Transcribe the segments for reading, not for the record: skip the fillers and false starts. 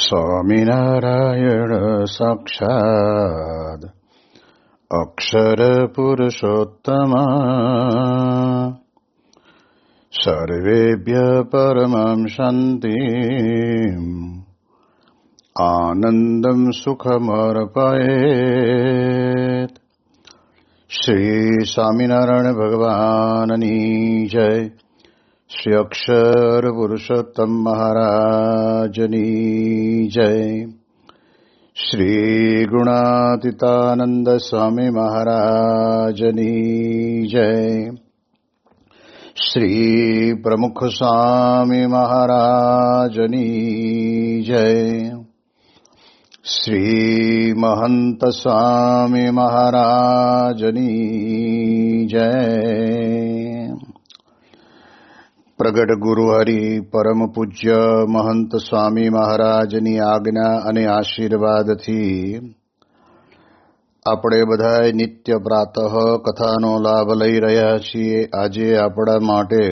સ્વામિનારાયણ સાક્ષાત્ અક્ષર પુરુષોત્તમ સર્વેભ્ય પરમં શાંતિ આનંદમ સુખમર્પયેત. શ્રી સ્વામિનારાયણ ભગવાનની જય. શ્રી અક્ષર પુરુષોત્તમ મહારાજની જય. શ્રી ગુણાતીતાનંદ સ્વામી મહારાજની જય. શ્રી પ્રમુખ સ્વામી મહારાજની જય. શ્રી મહંત સ્વામી મહારાજની જય. પ્રગટ ગુરુ હરિ પરમ પૂજ્ય મહંત સ્વામી મહારાજની આજ્ઞા અને આશીર્વાદથી આપણે બધા નિત્ય પ્રાતઃ કથાનો લાભ લઈ રહ્યા છીએ. આજે આપણા માટે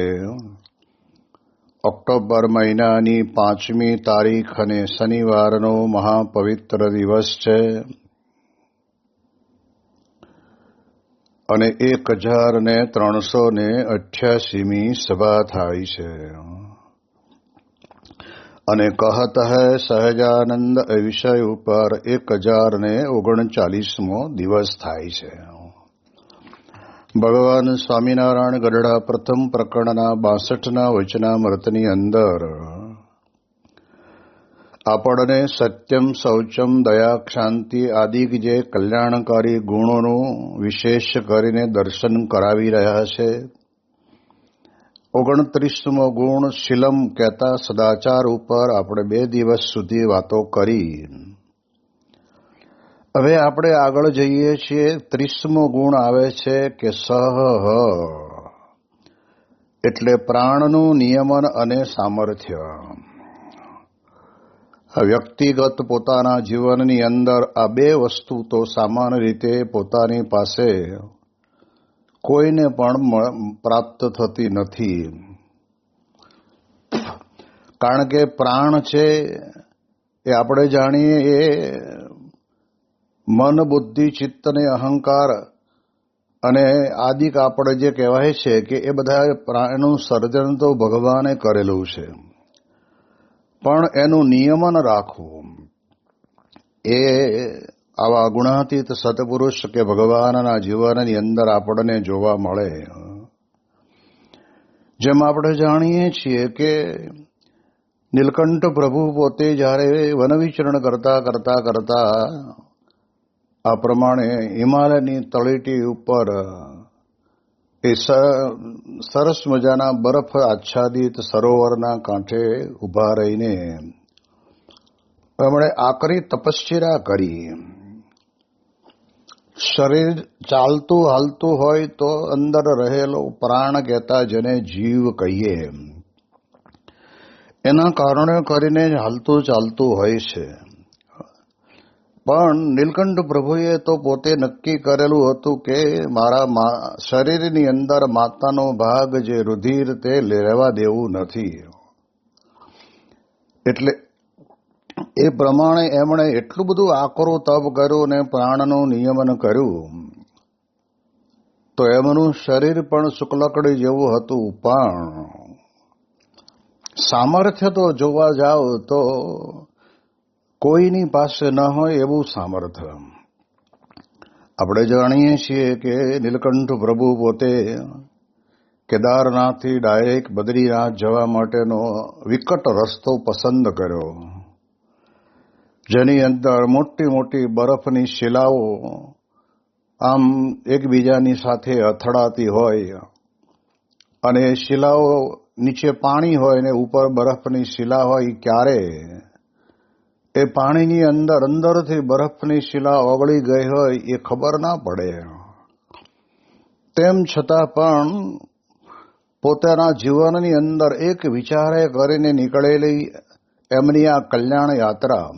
ઓક્ટોબર મહિનાની 5મી તારીખ અને શનિવારનો મહાપવિત્ર દિવસ છે અને 1388મી સભા થાય છે. અને કહત હૈ સહજાનંદ વિષય ઉપર 1039મો દિવસ થાય છે. ભગવાન સ્વામિનારાયણ ગઢડા પ્રથમ પ્રકરણના 62ના વચનામૃતની અંદર આપણને સત્યમ, શૌચમ, દયા, ક્ષાંતિ આદિ જે કલ્યાણકારી ગુણોનું વિશેષ કરીને દર્શન કરાવી રહ્યા છે. 29મો ગુણ શીલમ કહેતા સદાચાર ઉપર આપણે 2 દિવસ સુધી વાતો કરી. હવે આપણે આગળ જઈએ છીએ. 30મો ગુણ આવે છે કે સહ, એટલે પ્રાણનું નિયમન અને સામર્થ્ય. વ્યક્તિગત પોતાના જીવનની અંદર આ 2 વસ્તુ તો સામાન્ય રીતે પોતાની પાસે કોઈને પણ પ્રાપ્ત થતી નથી. કારણ કે પ્રાણ છે એ આપણે જાણીએ એ મન, બુદ્ધિ, ચિત્ત અને અહંકાર અને આદિક આપણે જે કહેવાય છે કે એ બધા પ્રાણનું સર્જન તો ભગવાને કરેલું છે, પણ એનું નિયમન રાખવું એ આવા ગુણાતીત સત્પુરુષ કે ભગવાનના જીવનની અંદર આપણને જોવા મળે. જેમ આપણે જાણીએ છીએ કે નીલકંઠ પ્રભુ પોતે જ્યારે વનવિચરણ કરતા કરતા કરતા આ પ્રમાણે હિમાલયની તળેટી ઉપર એ સરસ મજાના બરફ આચ્છાદિત સરોવરના કાંઠે ઊભા રહીને એમણે આકરી તપશ્ચર્યા કરી. શરીર ચાલતું હાલતું હોય તો અંદર રહેલો પ્રાણ કહેતા જેને જીવ કહીએ એના કારણે કરીને હાલતું ચાલતું હોય છે. પણ નીલકંઠ પ્રભુએ તો પોતે નક્કી કરેલું હતું કે મારા શરીરની અંદર માતાનો ભાગ જે રુધિર તે લેવા દેવું નથી. એટલે એ પ્રમાણે એમણે એટલું બધું આકરું તપ કર્યું ને પ્રાણનું નિયમન કર્યું તો એમનું શરીર પણ શુક્લકડી જેવું હતું, પણ સામર્થ્ય તો જોવા જાવ તો કોઈની પાસે ન હોય એવું સામર્થ્ય. આપણે જાણીએ છીએ કે નીલકંઠ પ્રભુ પોતે કેદારનાથથી ડાયરેક્ટ બદ્રીનાથ જવા માટેનો વિકટ રસ્તો પસંદ કર્યો, જેની અંદર મોટી મોટી બરફની શિલાઓ આમ એકબીજાની સાથે અથડાતી હોય અને શિલાઓ નીચે પાણી હોય ને ઉપર બરફની શિલા હોય. ક્યારે એ પાણીની અંદર અંદરથી બરફની શિલા ઓગળી ગઈ હોય એ ખબર ના પડે. તેમ છતાં પણ પોતાના જીવનની અંદર એક વિચારે કરીને નીકળેલી એમની આ કલ્યાણ યાત્રા,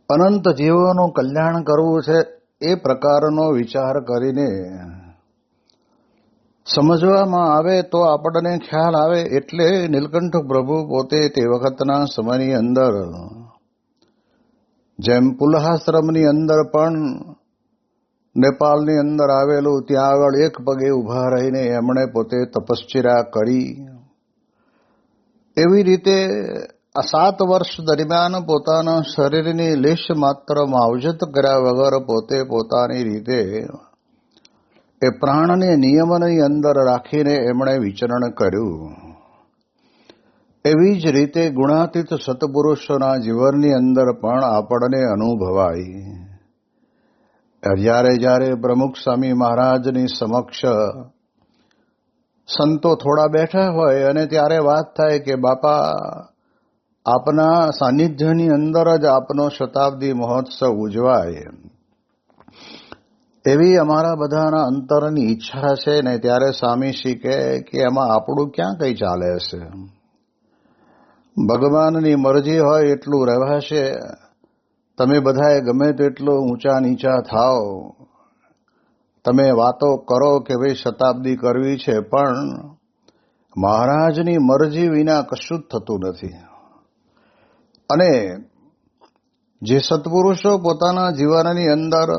અનંત જીવોનું કલ્યાણ કરવું છે એ પ્રકારનો વિચાર કરીને સમજવામાં આવે તો આપણને ખ્યાલ આવે. એટલે નીલકંઠ પ્રભુ પોતે તે વખતના સમયની અંદર જેમ પુલહાશ્રમની અંદર પણ નેપાળની અંદર આવેલું ત્યાં આગળ એક પગે ઊભા રહીને એમણે પોતે તપશ્ચર્યા કરી, એવી રીતે આ 7 વર્ષ દરમિયાન પોતાના શરીરની લેશ માત્ર માવજત કર્યા વગર પોતે પોતાની રીતે એ પ્રાણને નિયમનની અંદર રાખીને એમણે વિચરણ કર્યું. એવી જ રીતે ગુણાતીત સત્પુરુષોના જીવનની અંદર પણ આપણને અનુભવાય. જ્યારે જ્યારે પ્રમુખ સ્વામી મહારાજની સમક્ષ સંતો થોડા બેઠા હોય અને ત્યારે વાત થાય કે બાપા આપના સાનિધ્યની અંદર જ આપનો શતાબ્દી મહોત્સવ ઉજવાય, એવી અમારા બધાના અંતરની ઈચ્છા છે ને. ત્યારે સ્વામીશ્રી કહે કે એમાં આપણું ક્યાં કંઈ ચાલે હશે, ભગવાનની મરજી હોય એટલું રહેવાશે. તમે બધાએ ગમે તેટલું ઊંચા નીચા થાવ, તમે વાતો કરો કે ભાઈ શતાબ્દી કરવી છે, પણ મહારાજની મરજી વિના કશું જ થતું નથી. અને જે સત્પુરુષો પોતાના જીવનની અંદર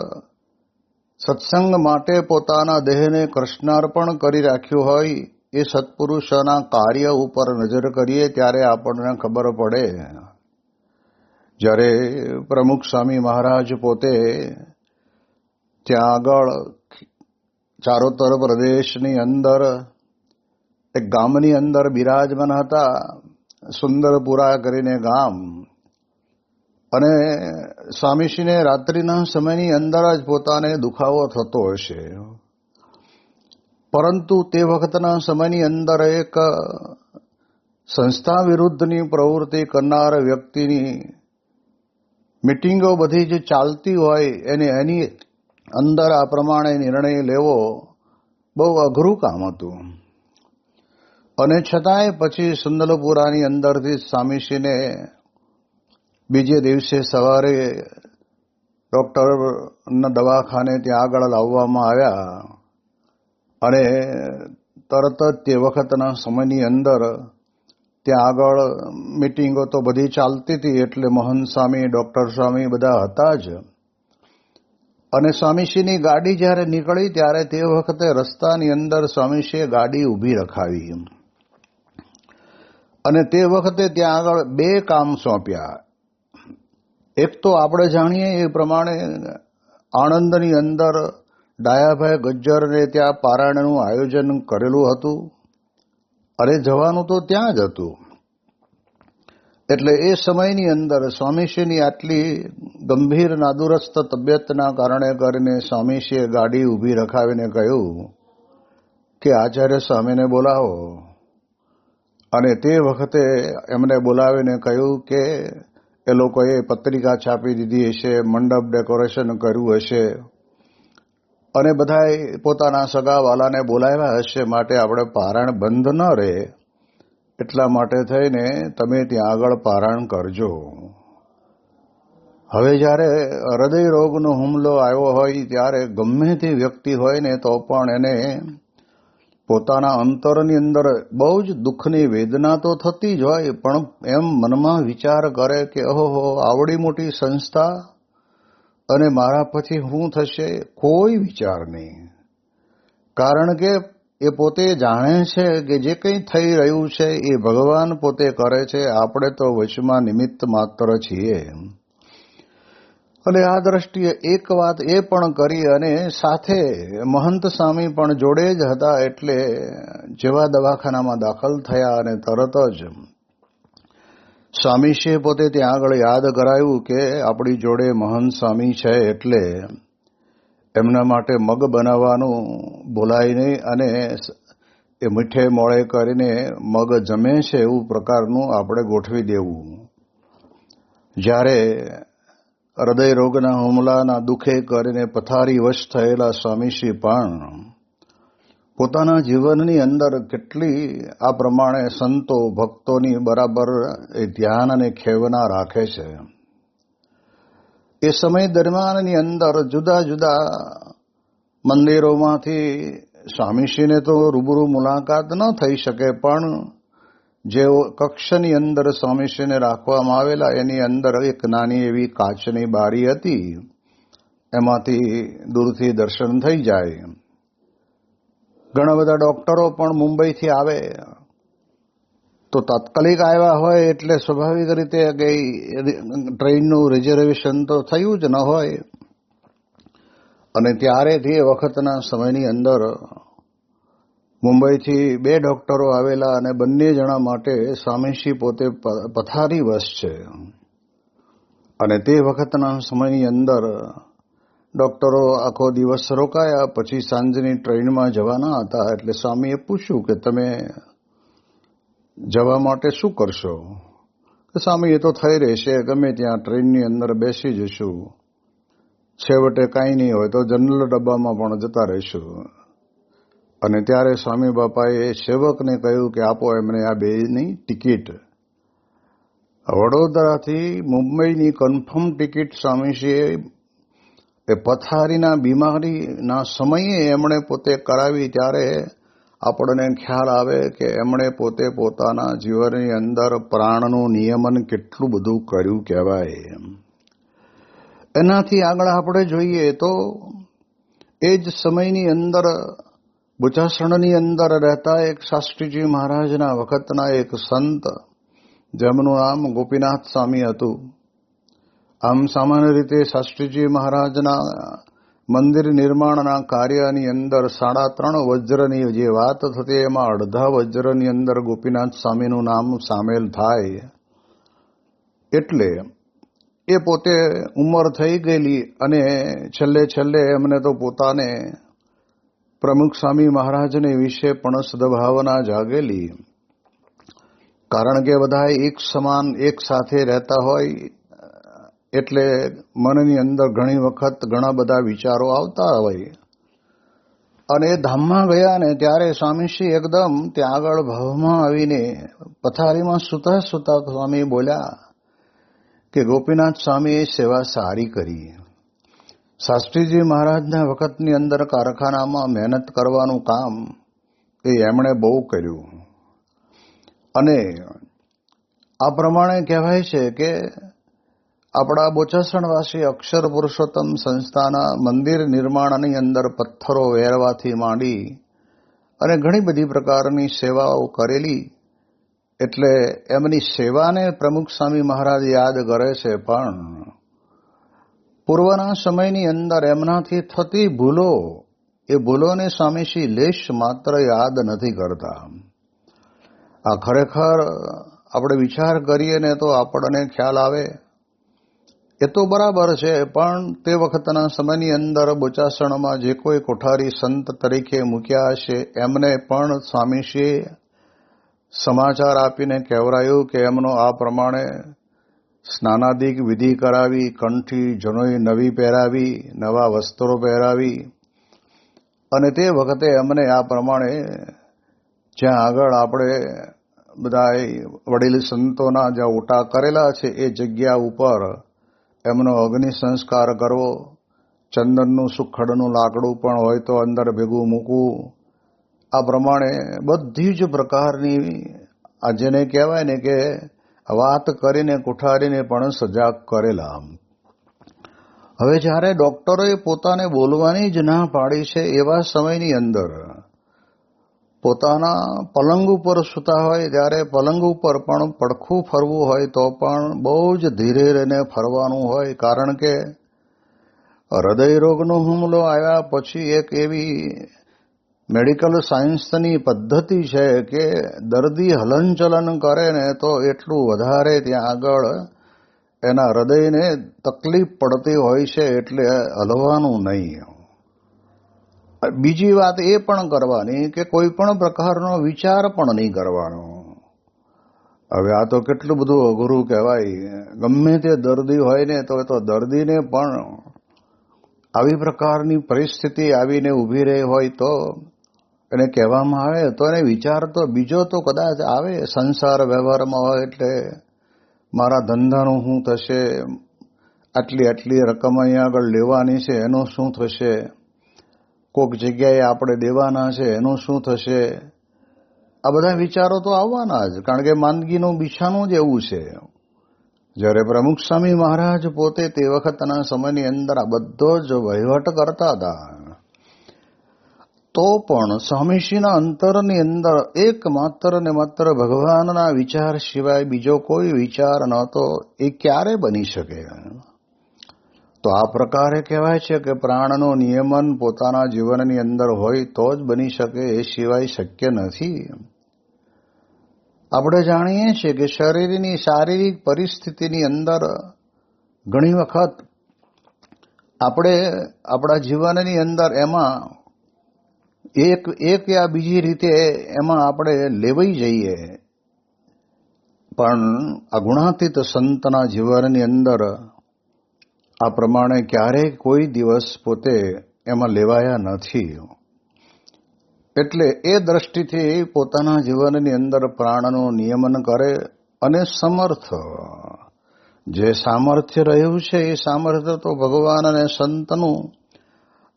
સત્સંગ માટે પોતાના દેહને કૃષ્ણાર્પણ કરી રાખ્યું હોય, એ સત્પુરુષોના કાર્ય ઉપર નજર કરીએ ત્યારે આપણને ખબર પડે. જ્યારે પ્રમુખ સ્વામી મહારાજ પોતે ત્યાં આગળ ચારોતર પ્રદેશની અંદર એક ગામની અંદર બિરાજમાન હતા, સુંદરપુરા કરીને ગામ. અને સ્વામીશ્રીને રાત્રિના સમયની અંદર જ પોતાને દુખાવો થતો હશે, પરંતુ તે વખતના સમયની અંદર એક સંસ્થા વિરુદ્ધની પ્રવૃત્તિ કરનાર વ્યક્તિની મિટિંગો બધી જે ચાલતી હોય એની અંદર આ પ્રમાણે નિર્ણય લેવો બહુ અઘરું કામ હતું. અને છતાંય પછી સુંદરપુરાની અંદરથી સ્વામીશ્રીને બીજે દિવસે સવારે ડૉક્ટરના દવાખાને ત્યાં આગળ લાવવામાં આવ્યા. અને તરત જ તે વખતના સમયની અંદર ત્યાં આગળ મિટિંગો તો બધી ચાલતી હતી, એટલે મોહન સ્વામી, ડૉક્ટર સ્વામી બધા હતા જ. અને સ્વામીશ્રીની ગાડી જ્યારે નીકળી ત્યારે તે વખતે રસ્તાની અંદર સ્વામીશ્રીએ ગાડી ઊભી રખાવી. અને તે વખતે ત્યાં આગળ 2 કામ સોંપ્યા. એક તો આપણે જાણીએ એ પ્રમાણે આણંદની અંદર ડાયાભાઈ ગજ્જરને ત્યાં પારાયણનું આયોજન કરેલું હતું, અને જવાનું તો ત્યાં જ હતું. એટલે એ સમયની અંદર સ્વામીશ્રીની આટલી ગંભીર નાદુરસ્ત તબિયતના કારણે કરીને સ્વામીશ્રીએ ગાડી ઊભી રખાવીને કહ્યું કે આચાર્ય સ્વામીને બોલાવો. અને તે વખતે એમને બોલાવીને કહ્યું કે એ લોકોએ પત્રિકા છાપી દીધી હશે, મંડપ ડેકોરેશન કર્યું હશે, અને બધાએ પોતાના સગાવાલાને બોલાવ્યા હશે, માટે આપણે પારાયણ બંધ ન રહે એટલા માટે થઈને તમે ત્યાં આગળ પારાયણ કરજો. હવે જ્યારે હૃદય રોગનો હુમલો આવ્યો હોય ત્યારે ગમે તે વ્યક્તિ હોય ને તો પણ એને પોતાના અંતરની અંદર બહુ જ દુઃખની વેદના તો થતી જ હોય, પણ એમ મનમાં વિચાર કરે કે ઓહો આવડી મોટી સંસ્થા અને મારા પછી શું થશે, કોઈ વિચાર નહીં. કારણ કે એ પોતે જાણે છે કે જે કંઈ થઈ રહ્યું છે એ ભગવાન પોતે કરે છે, આપણે તો વચમાં નિમિત્ત માત્ર છીએ. અને આ દ્રષ્ટિએ એક વાત એ પણ કરી, અને સાથે મહંત સ્વામી પણ જોડે જ હતા. એટલે જેવા દવાખાનામાં દાખલ થયા અને તરત જ સ્વામીશ્રીએ પોતે ત્યાં આગળ યાદ કરાયું કે આપણી જોડે મહંત સ્વામી છે, એટલે એમના માટે મગ બનાવવાનું ભૂલાય નહીં, અને એ મીઠે મોળે કરીને મગ જમે છે એવું પ્રકારનું આપણે ગોઠવી દેવું. જ્યારે હૃદય રોગના હુમલાના દુઃખે કરીને પથારી વશ થયેલા સ્વામીશ્રી પણ પોતાના જીવનની અંદર કેટલી આ પ્રમાણે સંતો ભક્તોની બરાબર એ ધ્યાન અને ખેવના રાખે છે. એ સમય દરમિયાનની અંદર જુદા જુદા મંદિરોમાંથી સ્વામીશ્રીને તો રૂબરૂ મુલાકાત ન થઈ શકે, પણ જે કક્ષની અંદર સ્વામીશ્રીને રાખવામાં આવેલા એની અંદર એક નાની એવી કાચની બારી હતી, એમાંથી દૂરથી દર્શન થઈ જાય. ઘણા બધા ડોક્ટરો પણ મુંબઈથી આવે તો તાત્કાલિક આવ્યા હોય એટલે સ્વાભાવિક રીતે ટ્રેનનું રિઝર્વેશન તો થયું જ ન હોય. અને ત્યારે તે વખતના સમયની અંદર મુંબઈથી 2 ડોક્ટરો આવેલા અને બંને જણા માટે સ્વામીશ્રી પોતે પથારી વશ છે. અને તે વખતના સમયની અંદર ડોક્ટરો આખો દિવસ રોકાયા, પછી સાંજની ટ્રેનમાં જવાના હતા. એટલે સ્વામીએ પૂછ્યું કે તમે જવા માટે શું કરશો? સ્વામી એ તો થઈ રહેશે, ગમે ત્યાં ટ્રેનની અંદર બેસી જશું, છેવટે કાંઈ નહીં હોય તો જનરલ ડબ્બામાં પણ જતા રહીશું. અને ત્યારે સ્વામી બાપાએ સેવકને કહ્યું કે આપો એમને આ 2ની ટિકિટ. વડોદરાથી મુંબઈની કન્ફર્મ ટિકિટ સ્વામીશ્રીએ એ પથારીના બીમારીના સમયે એમણે પોતે કરાવી. ત્યારે આપણને ખ્યાલ આવે કે એમણે પોતે પોતાના જીવનની અંદર પ્રાણનું નિયમન કેટલું બધું કર્યું કહેવાય. એનાથી આગળ આપણે જોઈએ તો એ જ સમયની અંદર બુચાસણની અંદર રહેતા એક શાસ્ત્રીજી મહારાજના વખતના એક સંત, જેમનું નામ ગોપીનાથ સ્વામી હતું. આમ સામાન્ય રીતે શાસ્ત્રીજી મહારાજના મંદિર નિર્માણના કાર્યની અંદર 3.5 વજ્રની જે વાત થતી એમાં અડધા વજ્રની અંદર ગોપીનાથ સ્વામીનું નામ સામેલ થાય. એટલે એ પોતે ઉંમર થઈ ગયેલી અને છેલ્લે એમને તો પોતાને પ્રમુખ સ્વામી મહારાજને વિશે પણ સદભાવના જાગેલી. કારણ કે બધા એક સમાન એક સાથે રહેતા હોય એટલે મનની અંદર ઘણી વખત ઘણા બધા વિચારો આવતા હોય. અને એ ધામમાં ગયા ને ત્યારે સ્વામીશ્રી એકદમ ત્યાં આગળ ભાવમાં આવીને પથારીમાં સૂતા સ્વામી બોલ્યા કે ગોપીનાથ સ્વામીએ સેવા સારી કરી. શાસ્ત્રીજી મહારાજના વખતની અંદર કારખાનામાં મહેનત કરવાનું કામ એ એમણે બહુ કર્યું. અને આ પ્રમાણે કહેવાય છે કે આપણા બોચાસણવાસી અક્ષર પુરુષોત્તમ સંસ્થાના મંદિર નિર્માણની અંદર પથ્થરો વેરવાથી માંડી અને ઘણી બધી પ્રકારની સેવાઓ કરેલી. એટલે એમની સેવાને પ્રમુખ સ્વામી મહારાજ યાદ કરે છે, પણ પૂર્વના સમયની અંદર એમનાથી થતી ભૂલો, એ ભૂલોને સ્વામીશ્રી લેશ માત્ર યાદ નથી કરતા. આ ખરેખર આપણે વિચાર કરીએ ને તો આપણને ખ્યાલ આવે એ તો બરાબર છે, પણ તે વખતના સમયની અંદર બોચાસણમાં જે કોઈ કોઠારી સંત તરીકે મૂક્યા હશે એમને પણ સ્વામીશ્રીએ સમાચાર આપીને કહેવરાયું કે એમનો આ પ્રમાણે સ્નાનાદિક વિધિ કરાવી, કંઠી જનોઈ નવી પહેરાવી, નવા વસ્ત્રો પહેરાવી. અને તે વખતે એમને આ પ્રમાણે જ્યાં આગળ આપણે બધા વડીલ સંતોના જ્યાં ઓટા કરેલા છે એ જગ્યા ઉપર એમનો અગ્નિ સંસ્કાર કરવો, ચંદનનું સુખડનું લાકડું પણ હોય તો અંદર ભેગું મૂકવું. આ પ્રમાણે બધી જ પ્રકારની આ જેને કહેવાય ને કે વાત કરીને કોઠારીને પણ સજાગ કરેલા. હવે જ્યારે ડોક્ટરોએ પોતાને બોલવાની જ ના પાડી છે એવા સમયની અંદર પોતાના પલંગ ઉપર સૂતા હોય ત્યારે પલંગ ઉપર પણ પડખું ફરવું હોય તો પણ બહુ જ ધીરે રહીને ફરવાનું હોય. કારણ કે હૃદય રોગનો હુમલો આવ્યા પછી એક એવી મેડિકલ સાયન્સની પદ્ધતિ છે કે દર્દી હલનચલન કરે ને તો એટલું વધારે ત્યાં આગળ એના હૃદયને તકલીફ પડતી હોય છે, એટલે હલવાનું નહીં. બીજી વાત એ પણ કરવાની કે કોઈ પણ પ્રકારનો વિચાર પણ નહીં કરવાનો. હવે આ તો કેટલું બધું અઘરું કહેવાય. ગમે તે દર્દી હોય ને તો દર્દીને પણ આવી પ્રકારની પરિસ્થિતિ આવીને ઊભી રહી હોય તો એને કહેવામાં આવે તો એને વિચાર તો બીજો તો કદાચ આવે. સંસાર વ્યવહારમાં હોય એટલે મારા ધંધાનું શું થશે, આટલી રકમ અહીંયા આગળ લેવાની છે એનું શું થશે, કોઈક જગ્યાએ આપણે દેવાના છે, એનું શું થશે, આ બધા વિચારો તો આવવાના જ, કારણ કે માંદગીનું બિછાનું જ એવું છે. જ્યારે પ્રમુખ સ્વામી મહારાજ પોતે તે વખતના સમયની અંદર આ બધો જ વહીવટ કરતા હતા, તો પણ સ્વામીશ્રીના અંતરની અંદર એકમાત્ર ને માત્ર ભગવાનના વિચાર સિવાય બીજો કોઈ વિચાર નહોતો. એ ક્યારે બની શકે? તો આ પ્રકારે કહેવાય છે કે પ્રાણનું નિયમન પોતાના જીવનની અંદર હોય તો જ બની શકે, એ સિવાય શક્ય નથી. આપણે જાણીએ છીએ કે શરીરની શારીરિક પરિસ્થિતિની અંદર ઘણી વખત આપણે આપણા જીવનની અંદર એમાં એક યા બીજી રીતે એમાં આપણે લેવાઈ જઈએ, પણ આ ગુણાતીત સંતના જીવનની અંદર આ પ્રમાણે ક્યારેય કોઈ દિવસ પોતે એમાં લેવાયા નથી. એટલે એ દ્રષ્ટિથી પોતાના જીવનની અંદર પ્રાણનું નિયમન કરે અને સમર્થ, જે સામર્થ્ય રહ્યું છે એ સામર્થ્ય તો ભગવાન અને સંતનું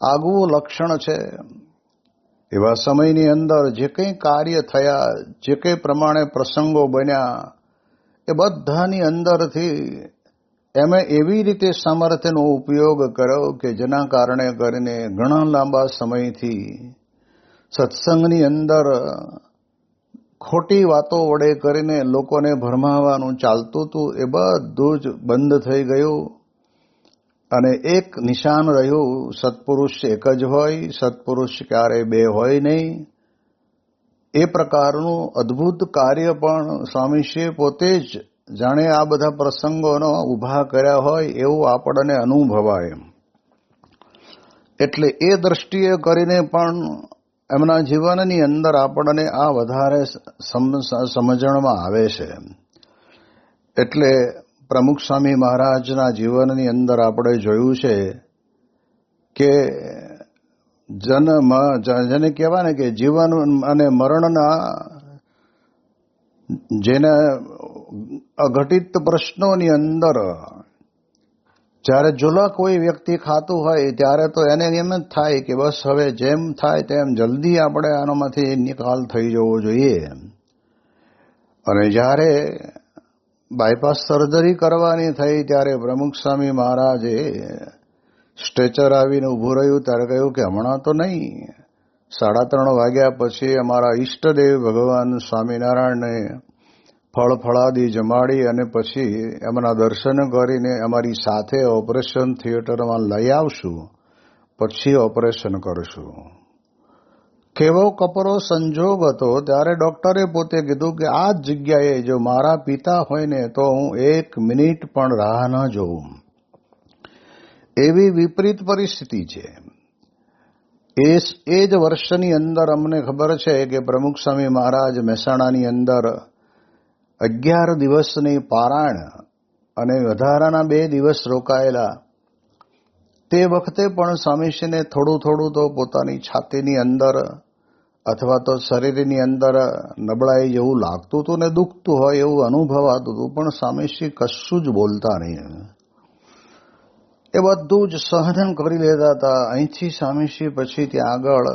આગવું લક્ષણ છે. એવા સમયની અંદર જે કંઈ કાર્ય થયા, જે કંઈ પ્રમાણે પ્રસંગો બન્યા, એ બધાની અંદરથી એમે એવી રીતે સામર્થ્યનો ઉપયોગ કર્યો કે જેના કારણે કરીને ઘણા લાંબા સમયથી સત્સંગની અંદર ખોટી વાતો વડે કરીને લોકોને ભરમાવાનું ચાલતું હતું, એ બધું જ બંધ થઈ ગયું. અને એક નિશાન રહ્યું, સત્પુરુષ એક જ હોય, સત્પુરુષ ક્યારેય બે હોય નહીં. એ પ્રકારનું અદ્ભુત કાર્ય પણ સ્વામીશ્રીએ પોતે જ જાણે આ બધા પ્રસંગોનો ઉભા કર્યા હોય એવું આપણને અનુભવાય. એટલે એ દ્રષ્ટિએ કરીને પણ એમના જીવનની અંદર આપણને આ વધારે સમજણમાં આવે છે. એટલે પ્રમુખ સ્વામી મહારાજના જીવનની અંદર આપણે જોયું છે કે જેને કહેવાય ને કે જીવન અને મરણના જેને અઘટિત પ્રશ્નોની અંદર જ્યારે ઝોલા કોઈ વ્યક્તિ ખાતું હોય ત્યારે તો એને એમ જ થાય કે બસ હવે જેમ થાય તેમ જલ્દી આપણે આનામાંથી નિકાલ થઈ જવો જોઈએ. અને જ્યારે બાયપાસ સર્જરી કરવાની થઈ ત્યારે પ્રમુખ સ્વામી મહારાજે સ્ટ્રેચર આવીને ઊભું રહ્યું ત્યારે કહ્યું કે હમણાં તો નહીં, 3:30 વાગ્યા પછી અમારા ઈષ્ટદેવ ભગવાન સ્વામિનારાયણને ફળ ફળાદી જમાડી અને પછી એમના દર્શન કરીને અમારી સાથે ઓપરેશન થિયેટરમાં લઈ આવશું, પછી ઓપરેશન કરશું. કેવો કપરો સંજોગ હતો. ત્યારે ડોક્ટરે પોતે કીધું કે આ જ જગ્યાએ જો મારા પિતા હોય ને તો હું 1 મિનિટ પણ રાહ ન જોઉં. એવી વિપરીત પરિસ્થિતિ છે. એ જ વર્ષની અંદર અમને ખબર છે કે પ્રમુખ સ્વામી મહારાજ મહેસાણાની અંદર 11 દિવસની પારાયણ અને વધારાના 2 દિવસ રોકાયેલા. તે વખતે પણ સ્વામીશ્રીને થોડું થોડું તો પોતાની છાતીની અંદર અથવા તો શરીરની અંદર નબળાઈ જેવું લાગતું હતું ને દુખતું હોય એવું અનુભવાતું હતું, પણ સ્વામીશ્રી કશું જ બોલતા નહીં. એ બધું જ સહન કરી લેતા હતા. અહીંથી સ્વામીશ્રી પછી ત્યાં આગળ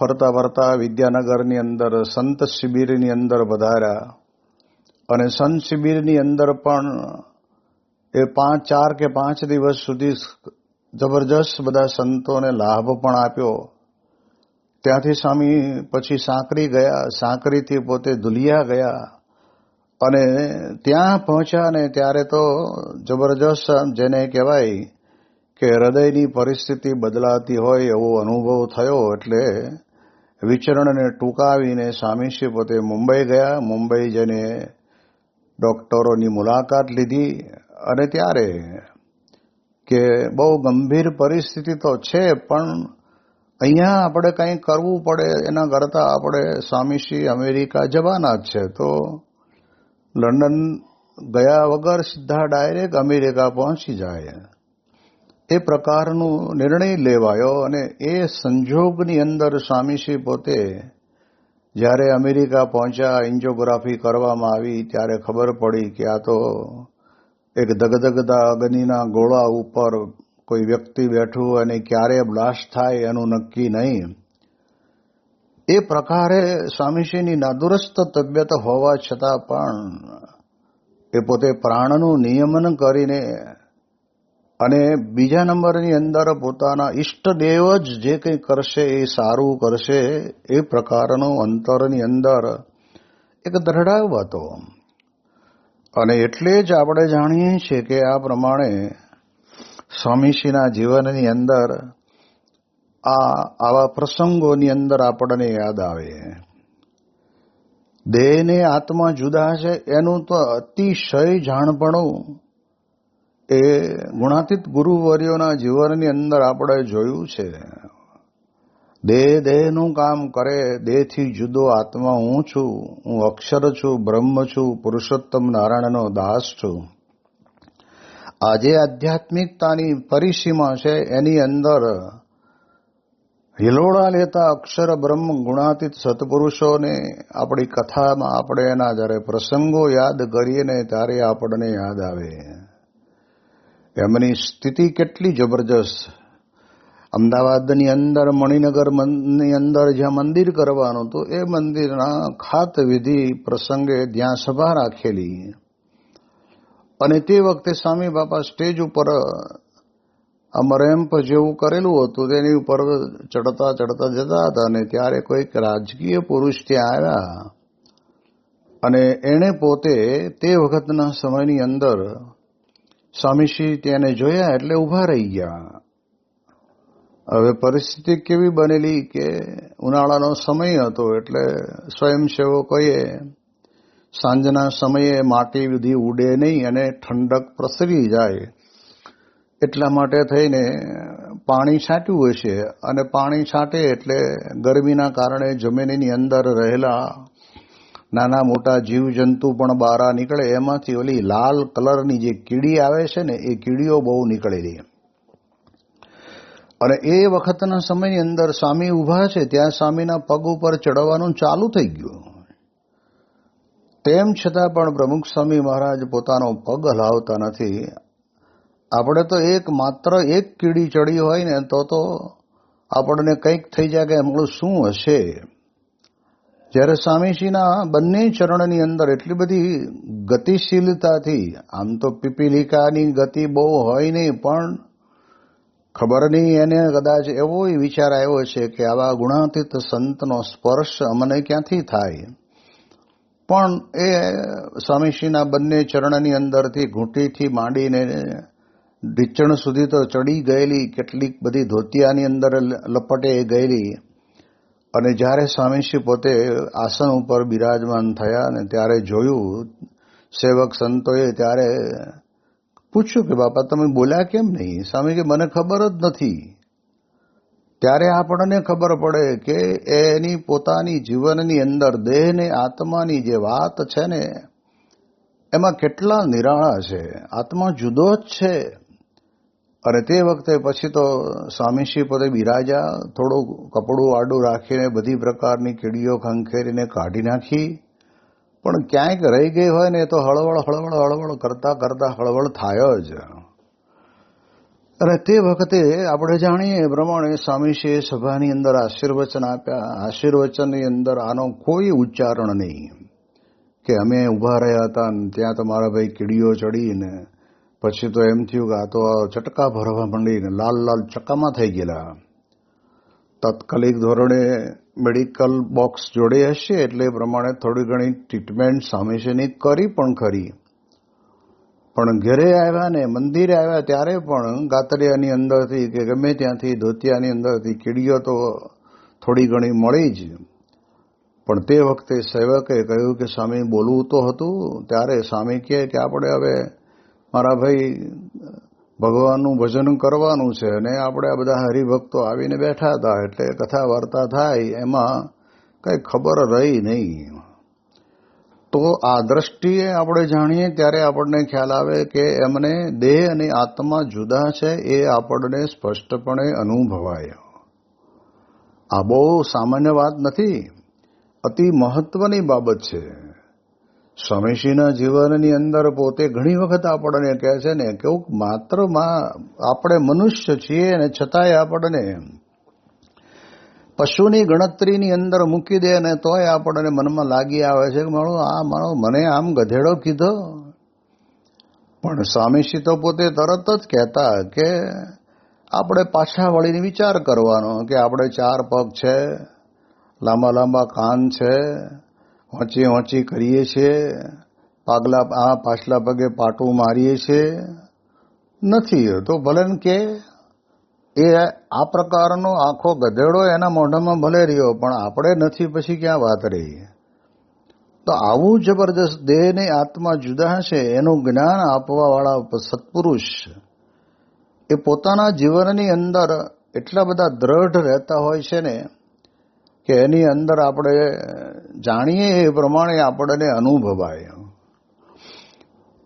ફરતા ફરતા વિદ્યાનગરની અંદર સંત શિબિરની અંદર વધાર્યા. અને સંત શિબિરની અંદર પણ એ 4 કે 5 દિવસ સુધી જબરજસ્ત બધા સંતોને લાભ પણ આપ્યો. ત્યાંથી સ્વામી પછી સાંકરી ગયા, સાંકરીથી પોતે ધુલિયા ગયા અને ત્યાં પહોંચ્યા ને ત્યારે તો જબરજસ્ત જેને કહેવાય કે હૃદયની પરિસ્થિતિ બદલાતી હોય એવો અનુભવ થયો. એટલે વિચરણને ટૂંકાવીને સ્વામીશ્રી પોતે મુંબઈ ગયા. મુંબઈ જઈને ડોક્ટરોની મુલાકાત લીધી અને ત્યારે કે બહુ ગંભીર પરિસ્થિતિ તો છે, પણ અહીંયા આપણે કંઈ કરવું પડે એના કરતાં આપણે સ્વામીશ્રી અમેરિકા જવાના જ છે, તો લંડન ગયા વગર સીધા ડાયરેક્ટ અમેરિકા પહોંચી જાય એ પ્રકારનું નિર્ણય લેવાયો. અને એ સંજોગની અંદર સ્વામીશ્રી પોતે જ્યારે અમેરિકા પહોંચ્યા, એન્જિયોગ્રાફી કરવામાં આવી ત્યારે ખબર પડી કે આ તો એક ધગધગતા અગ્નિના ગોળા ઉપર કોઈ વ્યક્તિ બેઠું અને ક્યારે બ્લાસ્ટ થાય એનું નક્કી નહીં. એ પ્રકારે સ્વામીશ્રીની નાદુરસ્ત તબિયત હોવા છતાં પણ એ પોતે પ્રાણનું નિયમન કરીને અને બીજા નંબરની અંદર પોતાના ઈષ્ટદેવ જ જે કંઈ કરશે એ સારું કરશે એ પ્રકારનો અંતરની અંદર એક દ્રઢાવ હતો. અને એટલે જ આપણે જાણીએ છીએ કે આ પ્રમાણે સ્વામીશ્રીના જીવનની અંદર આવા પ્રસંગોની અંદર આપણને યાદ આવે. દેહ ને આત્મા જુદા છે એનું તો અતિશય જાણપણું એ ગુણાતીત ગુરુવર્યોના જીવનની અંદર આપણે જોયું છે. દેહનું કામ કરે, દેહથી જુદો આત્મા હું છું, હું અક્ષર છું, બ્રહ્મ છું, પુરુષોત્તમ નારાયણનો દાસ છું. આજે આધ્યાત્મિકતાની પરિસીમા છે એની અંદર હિલોળા લેતા અક્ષર બ્રહ્મ ગુણાતીત સત્પુરુષોને આપણી કથામાં આપણે એના જ્યારે પ્રસંગો યાદ કરીએ ને ત્યારે આપણને યાદ આવે એમની સ્થિતિ કેટલી જબરજસ્ત. અમદાવાદની અંદર મણિનગરની અંદર જ્યાં મંદિર કરવાનું હતું એ મંદિરના ખાત વિધિ પ્રસંગે ત્યાં સભા રાખેલી અને તે વખતે સ્વામી બાપા સ્ટેજ ઉપર રેમ્પ જેવું કરેલું હતું તેની ઉપર ચડતા ચડતા જતા હતા અને ત્યારે કોઈક રાજકીય પુરુષ ત્યાં આવ્યા અને એણે પોતે તે વખતના સમયની અંદર સ્વામીશ્રી તેને જોયા એટલે ઊભા રહી ગયા. હવે પરિસ્થિતિ કેવી બનેલી કે ઉનાળાનો સમય હતો એટલે સ્વયંસેવકોએ સાંજના સમયે માટી બધી ઉડે નહીં અને ઠંડક પ્રસરી જાય એટલા માટે થઈને પાણી છાંટ્યું હશે અને પાણી છાંટે એટલે ગરમીના કારણે જમીનની અંદર રહેલા નાના મોટા જીવજંતુ પણ બહાર નીકળે. એમાંથી ઓલી લાલ કલરની જે કીડી આવે છે ને એ કીડીઓ બહુ નીકળેલી અને એ વખતના સમયની અંદર સ્વામી ઊભા છે ત્યાં સ્વામીના પગ ઉપર ચડવાનું ચાલુ થઈ ગયું. તેમ છતાં પણ પ્રમુખ સ્વામી મહારાજ પોતાનો પગ હલાવતા નથી. આપણે તો માત્ર એક કીડી ચડી હોય ને તો આપણને કંઈક થઈ જાય કે એમનું શું હશે. જ્યારે સ્વામીજીના બંને ચરણની અંદર એટલી બધી ગતિશીલતાથી, આમ તો પીપીલિકાની ગતિ બહુ હોય નહીં પણ ખબર નહીં એને કદાચ એવો વિચાર આવ્યો છે કે આવા ગુણાતીત સંતનો સ્પર્શ અમને ક્યાંથી થાય. પણ એ સ્વામીશ્રીના બંને ચરણની અંદરથી ઘૂંટીથી માંડીને ઢીચણ સુધી તો ચડી ગયેલી, કેટલીક બધી ધોતિયાની અંદર લપટે ગયેલી અને જ્યારે સ્વામીશ્રી પોતે આસન ઉપર બિરાજમાન થયા ને ત્યારે જોયું સેવક સંતોએ, ત્યારે પૂછ્યું કે બાપા તમે બોલ્યા કેમ નહીં? સ્વામી કે મને ખબર જ નથી. ત્યારે આપણને ખબર પડે કે એની પોતાની જીવનની અંદર દેહ ને આત્માની જે વાત છે ને એમાં કેટલા નિરાળા છે. આત્મા જુદો જ છે. અને તે વખતે પછી તો સ્વામીશ્રી પોતે બિરાજા, થોડું કપડું આડું રાખીને બધી પ્રકારની કીડીઓ ખંખેરીને કાઢી નાખી. પણ ક્યાંક રહી ગઈ હોય ને તો હળવળ કરતા કરતા હળવળ થાય જ. અને તે વખતે આપણે જાણીએ એ પ્રમાણે સ્વામીશ્રીએ સભાની અંદર આશીર્વચન આપ્યા. આશીર્વચનની અંદર આનો કોઈ ઉચ્ચારણ નહીં કે અમે ઊભા રહ્યા હતા ને ત્યાં તમારા ભાઈ કીડીઓ ચડીને પછી તો એમ થયું કે આ તો ચટકા ભરવા માંડીને લાલ ચક્કામાં થઈ ગયેલા. તાત્કાલિક ધોરણે મેડિકલ બોક્સ જોડે હશે એટલે એ પ્રમાણે થોડી ઘણી ટ્રીટમેન્ટ સ્વામીશ્રીની કરી પણ ખરી. પણ ઘરે આવ્યા ને મંદિરે આવ્યા ત્યારે પણ ગાતડિયાની અંદરથી કે ગમે ત્યાંથી ધોતિયાની અંદરથી કીડીઓ તો થોડી ઘણી મળી જ. પણ તે વખતે સેવકે કહ્યું કે સ્વામી બોલવું તો હતું. ત્યારે સ્વામી કહે કે આપણે હવે મારા ભાઈ ભગવાનનું ભજન કરવાનું છે અને આપણે આ બધા હરિભક્તો આવીને બેઠા હતા એટલે કથા વાર્તા થાય એમાં કંઈ ખબર રહી નહીં. તો આ દ્રષ્ટિએ આપણે જાણીએ ત્યારે આપણને ખ્યાલ આવે કે એમને દેહ અને આત્મા જુદા છે એ આપણને સ્પષ્ટપણે અનુભવાય. આ બહુ સામાન્ય વાત નથી, અતિ મહત્વની બાબત છે. સ્વામીજીના જીવનની અંદર પોતે ઘણી વખત આપણને કહે છે ને કેવું માત્ર આપણે મનુષ્ય છીએ ને છતાંય આપણને પશુની ગણતરીની અંદર મૂકી દે ને તોય આપણને મનમાં લાગી આવે છે કે મને આમ ગધેડો કીધો. પણ સ્વામીજી તો પોતે તરત જ કહેતા કે આપણે પાછા વળીને વિચાર કરવાનો કે આપણે 4 પગ છે, લાંબા લાંબા કાન છે, ઊંચી ઊંચી કરીએ છીએ, પાછલા પગે પાટું મારીએ છીએ. નથી તો ભલે કે એ આ પ્રકારનો આખો ગધેડો એના મોઢામાં ભલે રહ્યો પણ આપણે નથી, પછી ક્યાં વાત રહી? તો આવું જબરજસ્ત દેહને આત્મા જુદા છે એનું જ્ઞાન આપવાવાળા સત્પુરુષ એ પોતાના જીવનની અંદર એટલા બધા દ્રઢ રહેતા હોય છે ને કે એની અંદર આપણે જાણીએ એ પ્રમાણે આપણને અનુભવાય.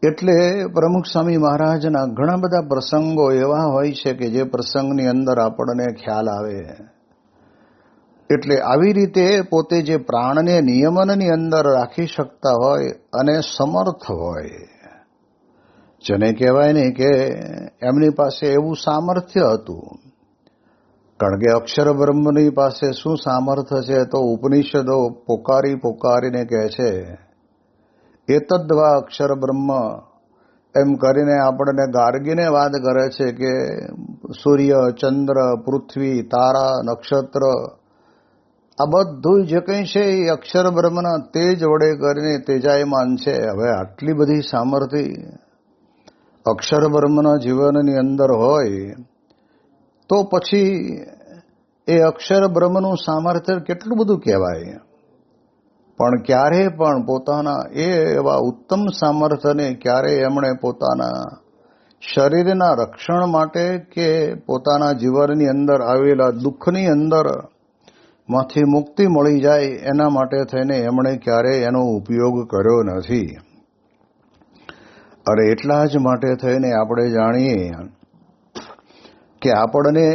એટલે પ્રમુખ સ્વામી મહારાજના ઘણા બધા પ્રસંગો એવા હોય છે કે જે પ્રસંગની અંદર આપણને ખ્યાલ આવે. એટલે આવી રીતે પોતે જે પ્રાણને નિયમનની અંદર રાખી શકતા હોય અને સમર્થ હોય, જેને કહેવાય ને કે એમની પાસે એવું સામર્થ્ય હતું. કારણ કે અક્ષર બ્રહ્મની પાસે શું સામર્થ્ય છે તો ઉપનિષદો પોકારીને કહે છે એતદ્વા અક્ષર બ્રહ્મ એમ કરીને આપણને ગાર્ગીને વાત કરે છે કે સૂર્ય, ચંદ્ર, પૃથ્વી, તારા, નક્ષત્ર આ બધું જે કંઈ છે એ અક્ષર બ્રહ્મના તેજ વડે કરીને તેજાયમાન છે. હવે આટલી બધી સામર્થ્ય અક્ષર બ્રહ્મના જીવનની અંદર હોય તો પછી એ અક્ષર બ્રહ્મનું સામર્થ્ય કેટલું બધું કહેવાય. પણ ક્યારે પણ પોતાના એવા ઉત્તમ સામર્થ્યને ક્યારે એમણે પોતાના શરીરના રક્ષણ માટે કે પોતાના જીવનની અંદર આવેલા દુઃખની અંદર માંથી મુક્તિ મળી જાય એના માટે થઈને એમણે ક્યારેય એનો ઉપયોગ કર્યો નથી. અને એટલા જ માટે થઈને આપણે જાણીએ કે આપણને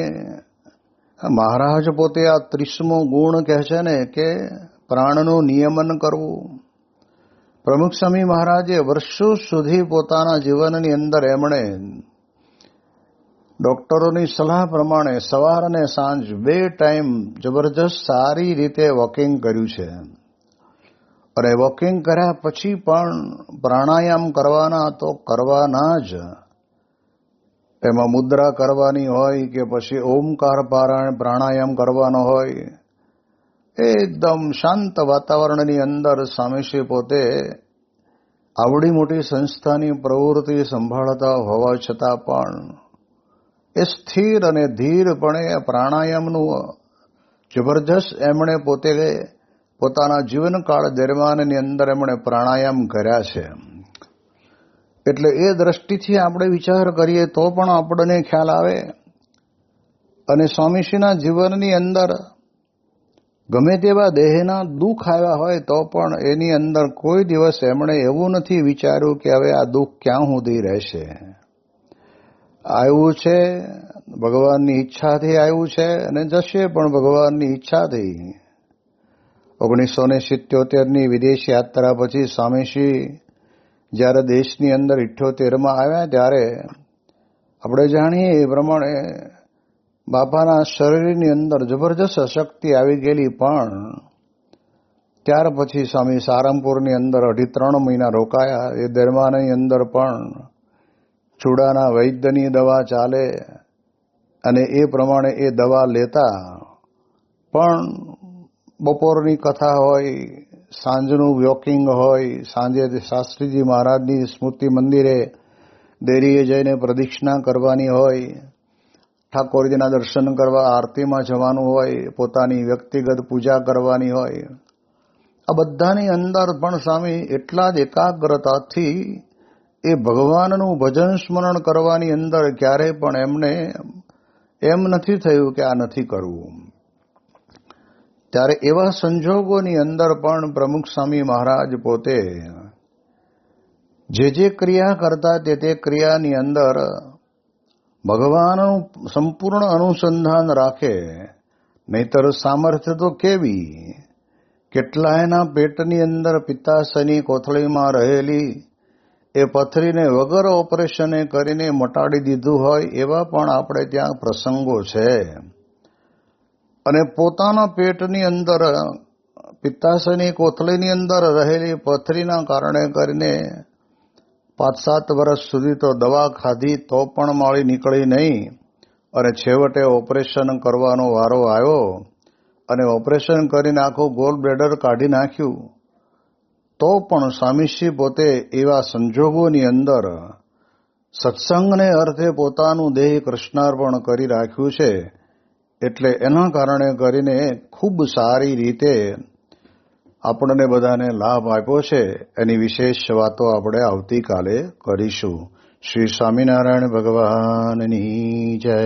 મહારાજ પોતે આ 30મો ગુણ કહે છે ને કે પ્રાણનું નિયમન કરવું. પ્રમુખ સ્વામી મહારાજે વર્ષો સુધી પોતાના જીવનની અંદર એમણે ડોક્ટરોની સલાહ પ્રમાણે સવાર અને સાંજ 2 ટાઈમ જબરજસ્ત સારી રીતે વોકિંગ કર્યું છે. અને વોકિંગ કર્યા પછી પણ પ્રાણાયામ કરવાના તો કરવાના જ. એમાં મુદ્રા કરવાની હોય કે પછી ઓમકાર પ્રાણાયામ કરવાનો હોય, એકદમ શાંત વાતાવરણની અંદર સ્વામીશ્રી પોતે આવડી મોટી સંસ્થાની પ્રવૃત્તિ સંભાળતા હોવા છતાં પણ એ સ્થિર અને ધીરપણે પ્રાણાયામનું જબરજસ્ત એમણે પોતે પોતાના જીવનકાળ દરમિયાનની અંદર એમણે પ્રાણાયામ કર્યા છે. એટલે એ દ્રષ્ટિથી આપણે વિચાર કરીએ તો પણ આપણને ખ્યાલ આવે. અને સ્વામીશ્રીના જીવનની અંદર ગમે તેવા દેહના દુઃખ આવ્યા હોય તો પણ એની અંદર કોઈ દિવસ એમણે એવું નથી વિચાર્યું કે હવે આ દુઃખ ક્યાં સુધી રહેશે. આવ્યું છે ભગવાનની ઈચ્છાથી આવ્યું છે અને જશે પણ ભગવાનની ઈચ્છાથી. 1977ની વિદેશ યાત્રા પછી સ્વામીશ્રી જ્યારે દેશની અંદર 78માં આવ્યા ત્યારે આપણે જાણીએ એ પ્રમાણે બાપાના શરીરની અંદર જબરજસ્ત અશક્તિ આવી ગયેલી. પણ ત્યાર પછી સ્વામી સારંગપુરની અંદર 2.5-3 મહિના રોકાયા. એ દરમિયાનની અંદર પણ ચૂડાના વૈદ્યની દવા ચાલે અને એ પ્રમાણે એ દવા લેતા. પણ બપોરની કથા હોય, સાંજનું વોકિંગ હોય, સાંજે શાસ્ત્રીજી મહારાજની સ્મૃતિ મંદિરે દેરીએ જઈને પ્રદક્ષિણા કરવાની હોય, ઠાકોરજીના દર્શન કરવા આરતીમાં જવાનું હોય, પોતાની વ્યક્તિગત પૂજા કરવાની હોય. આ બધાની અંદર પણ સ્વામી એટલા જ એકાગ્રતાથી એ ભગવાનનું ભજન સ્મરણ કરવાની અંદર ક્યારેય પણ એમને એમ નથી થયું કે આ નથી કરવું. ત્યારે એવા સંજોગોની અંદર પણ પ્રમુખ સ્વામી મહારાજ પોતે જે ક્રિયા કરતા તે ક્રિયાની અંદર ભગવાનનું સંપૂર્ણ અનુસંધાન રાખે. નહીતર સામર્થ્ય તો કેવી કેટલાયના પેટની અંદર પિત્તાશયની કોથળીમાં રહેલી એ પથરીને વગર ઓપરેશને કરીને મટાડી દીધું હોય એવા પણ આપણે ત્યાં પ્રસંગો છે. અને પોતાના પેટની અંદર પિત્તાશયની કોથળીની અંદર રહેલી પથરીના કારણે કરીને 5-7 વર્ષ સુધી તો દવા ખાધી તો પણ માળી નીકળી નહીં, અને છેવટે ઓપરેશન કરવાનો વારો આવ્યો અને ઓપરેશન કરીને આખું ગોલ બ્લેડર કાઢી નાખ્યું. તો પણ સ્વામીશ્રી પોતે એવા સંજોગોની અંદર સત્સંગને અર્થે પોતાનું દેહ કૃષ્ણાર્પણ કરી રાખ્યું છે. એટલે એના કારણે કરીને ખૂબ સારી રીતે આપણને બધાને લાભ આપ્યો છે. એની વિશેષ વાતો આપણે આવતીકાલે કરીશું. શ્રી સ્વામિનારાયણ ભગવાનની જય.